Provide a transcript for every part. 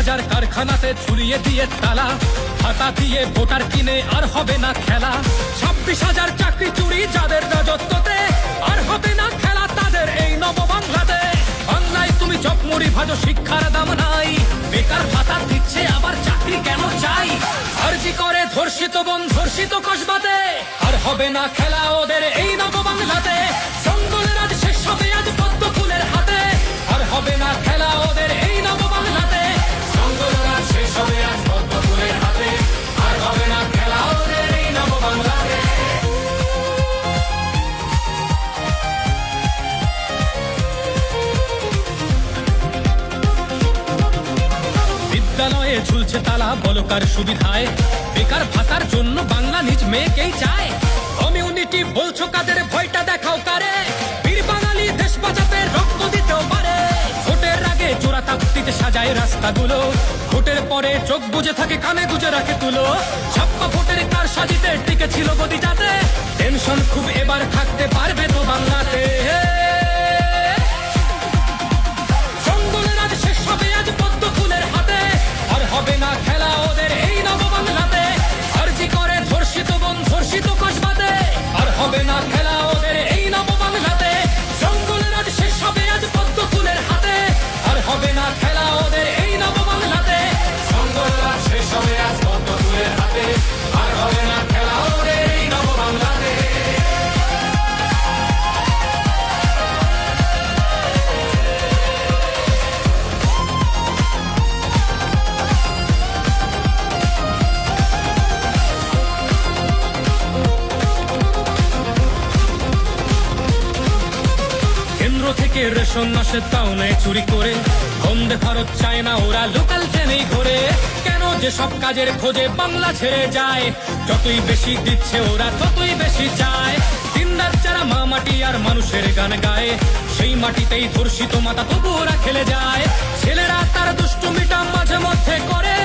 হাজার কারখানাতে ঝুলিয়ে দিয়ে তালা, হাতা দিয়ে ভোটার কিনে আর হবে না খেলা। 26,000 চাকরি চুরি যাদের রাজত্বতে, আর হবে না খেলা তাদের এই নব বাংলাতে। বাংলায় তুমি চকমুড়ি ভাজো, শিক্ষার দাম নাই, বেকার ভাতা দিচ্ছে আবার চাকরি কেন চাই? আরজি করে ধর্ষিত বোন ধর্ষিত কসবাতে, আর হবে না খেলা ওদের এই নব বাংলাতে। জঙ্গলের আজ শেষ হবে আজ পদ্ম ফুলের হাতে, আর হবে না খেলা ওদের এই নব বাংলাতে। জঙ্গলের আজ শেষ হবে আজ পদ্ম ফুলের হাতে, আর হবে না খেলা ওদের এই নব বাংলাতে। বিদ্যালয়ে ঝুলছে তালা বলকার সুবিধায়, বেকার ভাতার জন্য বাংলা নিজ মেয়েকেই চায়। কমিউনিটি বলছো কাদের, ভয়টা দেখাও কারে? বীর বাঙালি দেশ বাঁচাতে রক্ত দিতেও পারে। ভোটের আগে চোরা তাপ্তিতে সাজায় রাস্তাগুলো, ভোটের পরে চোখ বুজে থাকে কানে গুজে রাখে তুলো। ছাপ্পা ভোটের কার সাজিতে টিকে ছিল গদিটাতে, টেনশন খুব এবার থাকতে পারবে তো বাংলাতে। জঙ্গলের আজ শেষ হবে আজ পদ্ম ফুলের হাতে, আর হবে না খেলা ওদের এই নব বাংলাতে। আরজি করে ধর্ষিত বোন ধর্ষিত কসবাতে, আর হবে না খেলা ওদের এই নব বাংলাতে। জঙ্গলের আজ শেষ হবে আজ পদ্ম ফুলের হাতে, আর হবে না খেলা ওদের এই নব বাংলাতে। জঙ্গলের আজ শেষ হবে আজ পদ্ম ফুলের হাতে, আর হবে না খেলা ওদের এই নব বাংলাতে। কেন্দ্র থেকে রেশন আসে তাও নেয় চুরি করে, বন্দে ভারত চায় না ওরা লোকাল ট্রেনেই ঘোরে। কেন যে সব কাজের খোঁজে বাংলা ছেড়ে যায়, যতই বেশি দিচ্ছে ওরা ততই বেশি চায়। দিনরাত যারা মা মাটি আর মানুষের গান গায়, সেই মাটিতেই ধর্ষিত মাতা তবু ওরা খেলে যায়। ছেলেরা তার দুষ্টুমিটা মাঝে মধ্যে করে,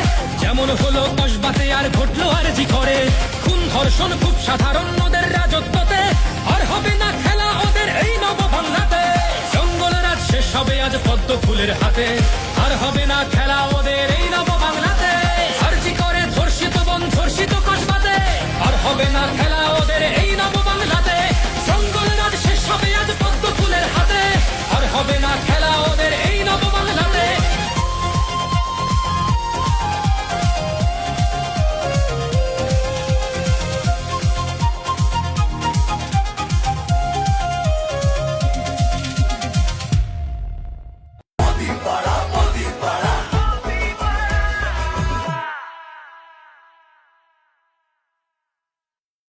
যেমন হলো কসবাতে আর ঘটলো আরজি করে। খুন ধর্ষণ খুব সাধারণ ওদের রাজত্বতে, আর হবে না খেলা ওদের এই নব বাংলাতে। জঙ্গলের আজ শেষ হবে আজ পদ্ম ফুলের হাতে,